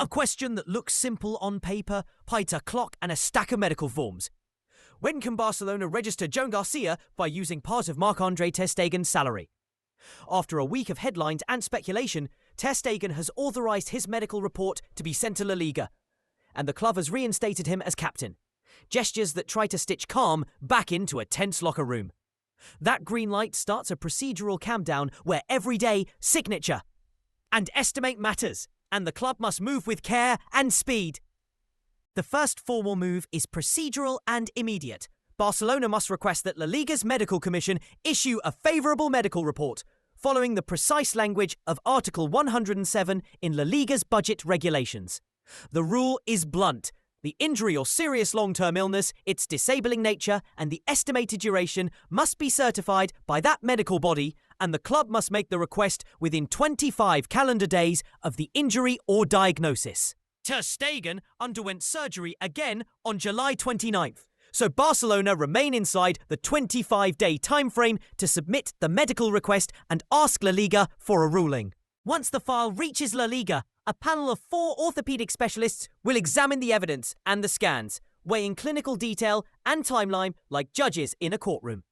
A question that looks simple on paper hides a clock and a stack of medical forms. When can Barcelona register Joan Garcia by using part of Marc-Andre ter Stegen's salary? After a week of headlines and speculation, ter Stegen has authorised his medical report to be sent to La Liga, and the club has reinstated him as captain. Gestures that try to stitch calm back into a tense locker room. That green light starts a procedural countdown where every day, signature and estimate matters, and the club must move with care and speed. The first formal move is procedural and immediate. Barcelona must request that La Liga's medical commission issue a favourable medical report, following the precise language of Article 107 in La Liga's budget regulations. The rule is blunt. The injury or serious long-term illness, its disabling nature, and the estimated duration must be certified by that medical body, and the club must make the request within 25 calendar days of the injury or diagnosis. Ter Stegen underwent surgery again on July 29th, so Barcelona remain inside the 25-day timeframe to submit the medical request and ask La Liga for a ruling. Once the file reaches La Liga, a panel of 4 orthopedic specialists will examine the evidence and the scans, weighing clinical detail and timeline like judges in a courtroom.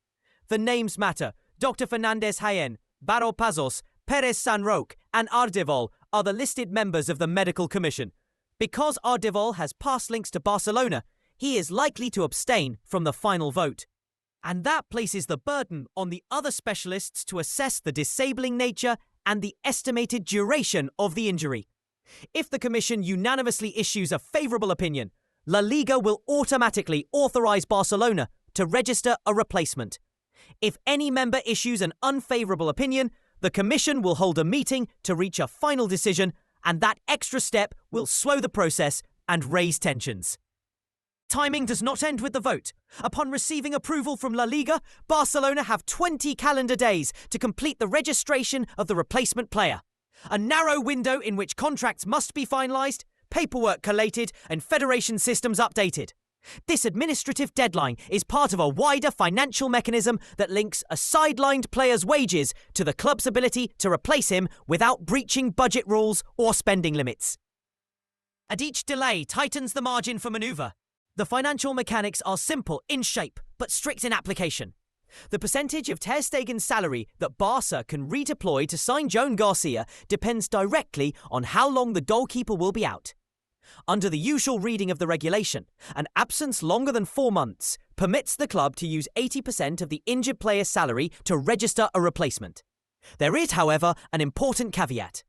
The names matter. Dr. Fernandez Jaén, Barro Pazos, Perez Sanroque, and Ardevol are the listed members of the medical commission. Because Ardevol has past links to Barcelona, he is likely to abstain from the final vote. And that places the burden on the other specialists to assess the disabling nature and the estimated duration of the injury. If the commission unanimously issues a favourable opinion, La Liga will automatically authorise Barcelona to register a replacement. If any member issues an unfavourable opinion, the commission will hold a meeting to reach a final decision, and that extra step will slow the process and raise tensions. Timing does not end with the vote. Upon receiving approval from La Liga, Barcelona have 20 calendar days to complete the registration of the replacement player. A narrow window in which contracts must be finalised, paperwork collated, and federation systems updated. This administrative deadline is part of a wider financial mechanism that links a sidelined player's wages to the club's ability to replace him without breaching budget rules or spending limits. And each delay tightens the margin for manoeuvre. The financial mechanics are simple in shape, but strict in application. The percentage of ter Stegen's salary that Barca can redeploy to sign Joan Garcia depends directly on how long the goalkeeper will be out. Under the usual reading of the regulation, an absence longer than 4 months permits the club to use 80% of the injured player's salary to register a replacement. There is, however, an important caveat.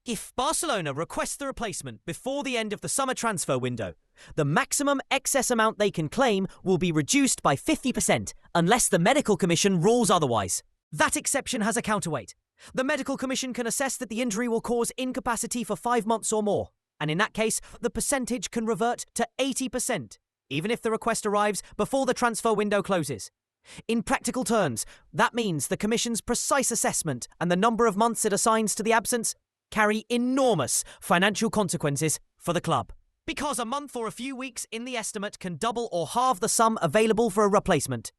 If Barcelona requests the replacement before the end of the summer transfer window, the maximum excess amount they can claim will be reduced by 50% unless the medical commission rules otherwise. That exception has a counterweight. The medical commission can assess that the injury will cause incapacity for 5 months or more, and in that case, the percentage can revert to 80%, even if the request arrives before the transfer window closes. In practical terms, that means the commission's precise assessment and the number of months it assigns to the absence carry enormous financial consequences for the club. Because a month or a few weeks in the estimate can double or halve the sum available for a replacement.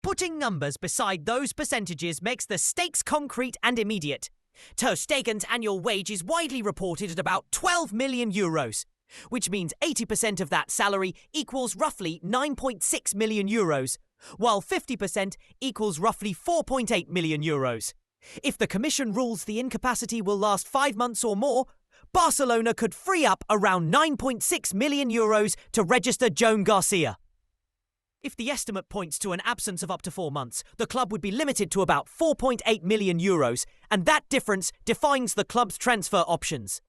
Putting numbers beside those percentages makes the stakes concrete and immediate. Ter Stegen's annual wage is widely reported at about 12 million euros, which means 80% of that salary equals roughly 9.6 million euros, while 50% equals roughly 4.8 million euros. If the commission rules the incapacity will last 5 months or more, Barcelona could free up around 9.6 million euros to register Joan Garcia. If the estimate points to an absence of up to 4 months, the club would be limited to about 4.8 million euros, and that difference defines the club's transfer options.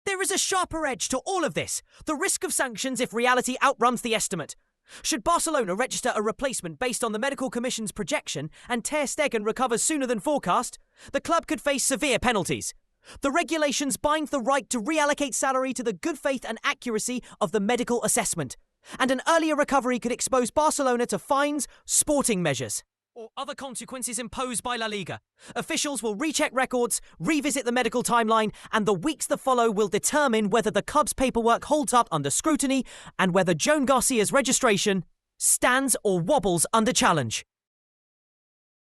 There is a sharper edge to all of this, the risk of sanctions if reality outruns the estimate. Should Barcelona register a replacement based on the medical commission's projection and ter Stegen recovers sooner than forecast, the club could face severe penalties. The regulations bind the right to reallocate salary to the good faith and accuracy of the medical assessment, and an earlier recovery could expose Barcelona to fines, sporting measures, or other consequences imposed by La Liga. Officials will recheck records, revisit the medical timeline, and the weeks that follow will determine whether the club's paperwork holds up under scrutiny and whether Joan Garcia's registration stands or wobbles under challenge.